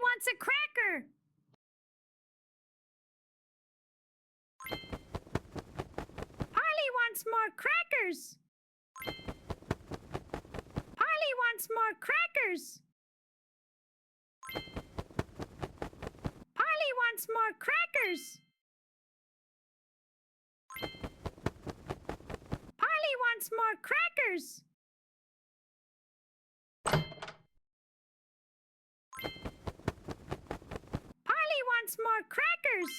wants a cracker. Polly wants more crackers. Polly wants more crackers. Polly wants more crackers. Polly wants more crackers. Polly wants more crackers.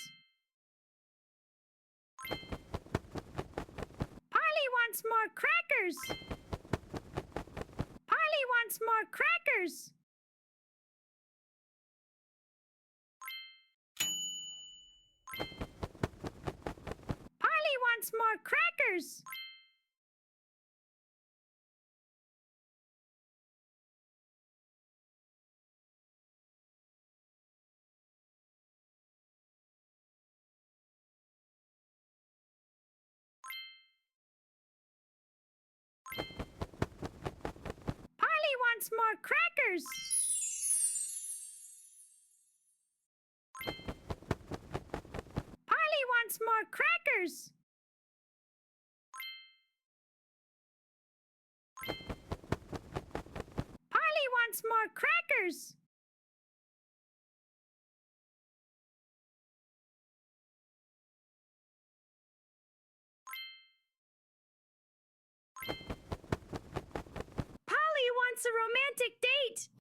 Polly wants more crackers. Polly wants more crackers. Polly wants more crackers. Polly wants more crackers. Polly wants more crackers. Polly wants more crackers. Polly wants a romantic date.